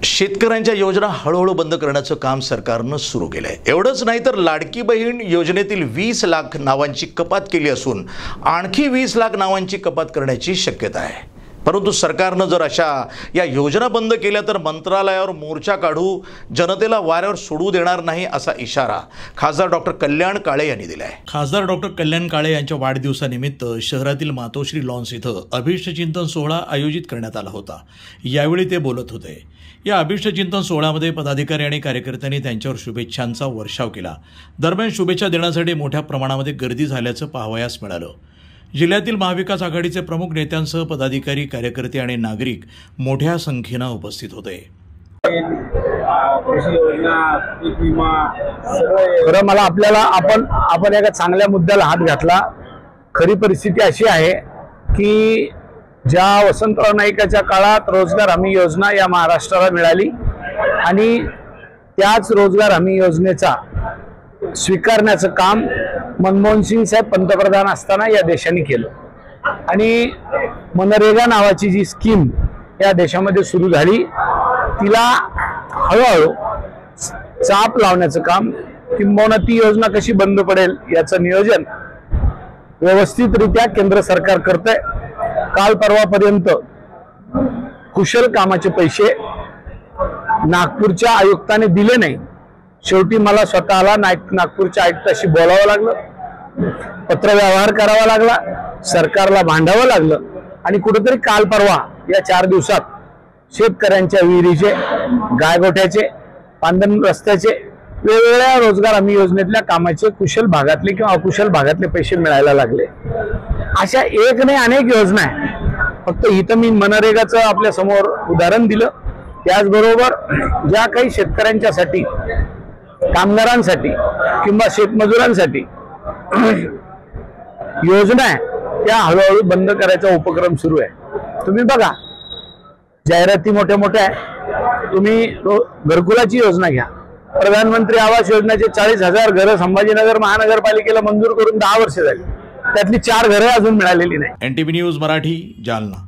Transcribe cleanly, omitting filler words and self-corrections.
शेतकऱ्यांच्या योजना हळूहळू बंद करण्याचं काम सरकारनं सुरू केलंय। एवढंच नाही तर लाडकी बहीण योजनेतील 20 लाख नावांची कपात केली असून आणखी 20 लाख नावांची कपात करण्याची शक्यता आहे। परंतु सरकारनं जर अशा या योजना बंद केल्या तर मंत्रालयावर मोर्चा काढू, जनतेला वाऱ्यावर सोडू देणार नाही असा इशारा खासदार डॉक्टर कल्याण काळे यांनी दिला आहे। खासदार डॉक्टर कल्याण काळे यांच्या वाढदिवसानिमित्त शहरातील मातोश्री लॉन्स इथं अभिष्टचिंतन सोहळा आयोजित करण्यात आला होता। यावेळी ते बोलत होते। या अभिष्टचिंतन सोहळ्यामध्ये पदाधिकारी आणि कार्यकर्त्यांनी त्यांच्यावर शुभेच्छांचा वर्षाव केला। दरम्यान शुभेच्छा देण्यासाठी मोठ्या प्रमाणामध्ये गर्दी झाल्याचं पाहावयास मिळालं। जिल्ह्यातील महाविकास आघाडीचे प्रमुख नेत्यांसह पदाधिकारी, कार्यकर्ते आणि नागरिक मोठ्या संख्येने उपस्थित होते। खरं मला आपण एका चांगल्या मुद्द्याला हात घातला। खरी परिस्थिती अशी आहे की ज्या वसंतराव नाईकाच्या काळात रोजगार हमी योजना या महाराष्ट्राला मिळाली आणि त्याच रोजगार हमी योजनेचा स्वीकारण्याचं काम मनमोहन सिंग साहेब पंतप्रधान असताना या देशाने केलं आणि मनरेगा नावाची जी स्कीम या देशामध्ये सुरू झाली तिला हळूहळू चाप लावण्याचं काम, किंबहुना ती योजना कशी बंद पडेल याचं नियोजन व्यवस्थितरित्या केंद्र सरकार करतंय। काल परवापर्यंत कुशल कामाचे पैसे नागपूरच्या आयुक्ताने दिले नाही। शेवटी मला स्वतःला नागपूरच्या आयुक्ताशी बोलावं लागलं, पत्रव्यवहार करावा लागला, सरकारला भांडावं लागलं आणि कुठेतरी काल परवा या 4 दिवसात शेतकऱ्यांच्या विहिरीचे, गायगोठ्याचे, पांदन रस्त्याचे, वेगवेगळ्या रोजगार हमी योजनेतल्या कामाचे कुशल भागातले किंवा अकुशल भागातले पैसे मिळायला लागले। अशा एक नाही अनेक योजना आहे। फक्त इथं मी मनरेगाचं आपल्या समोर उदाहरण दिलं। त्याचबरोबर ज्या काही शेतकऱ्यांच्यासाठी, कामगारांसाठी किंवा शेतमजुरांसाठी योजना आहे त्या हळूहळू बंद करायचा उपक्रम सुरू आहे। तुम्ही बघा, जाहिराती मोठ्या मोठ्या आहे। तुम्ही घरकुलाची योजना घ्या, प्रधानमंत्री आवास योजनेचे 40,000 घरं संभाजीनगर महानगरपालिकेला मंजूर करून 10 वर्ष झाली, त्यातली 4 घरं अजून मिळालेली नाही। NTV news Marathi, Jalna.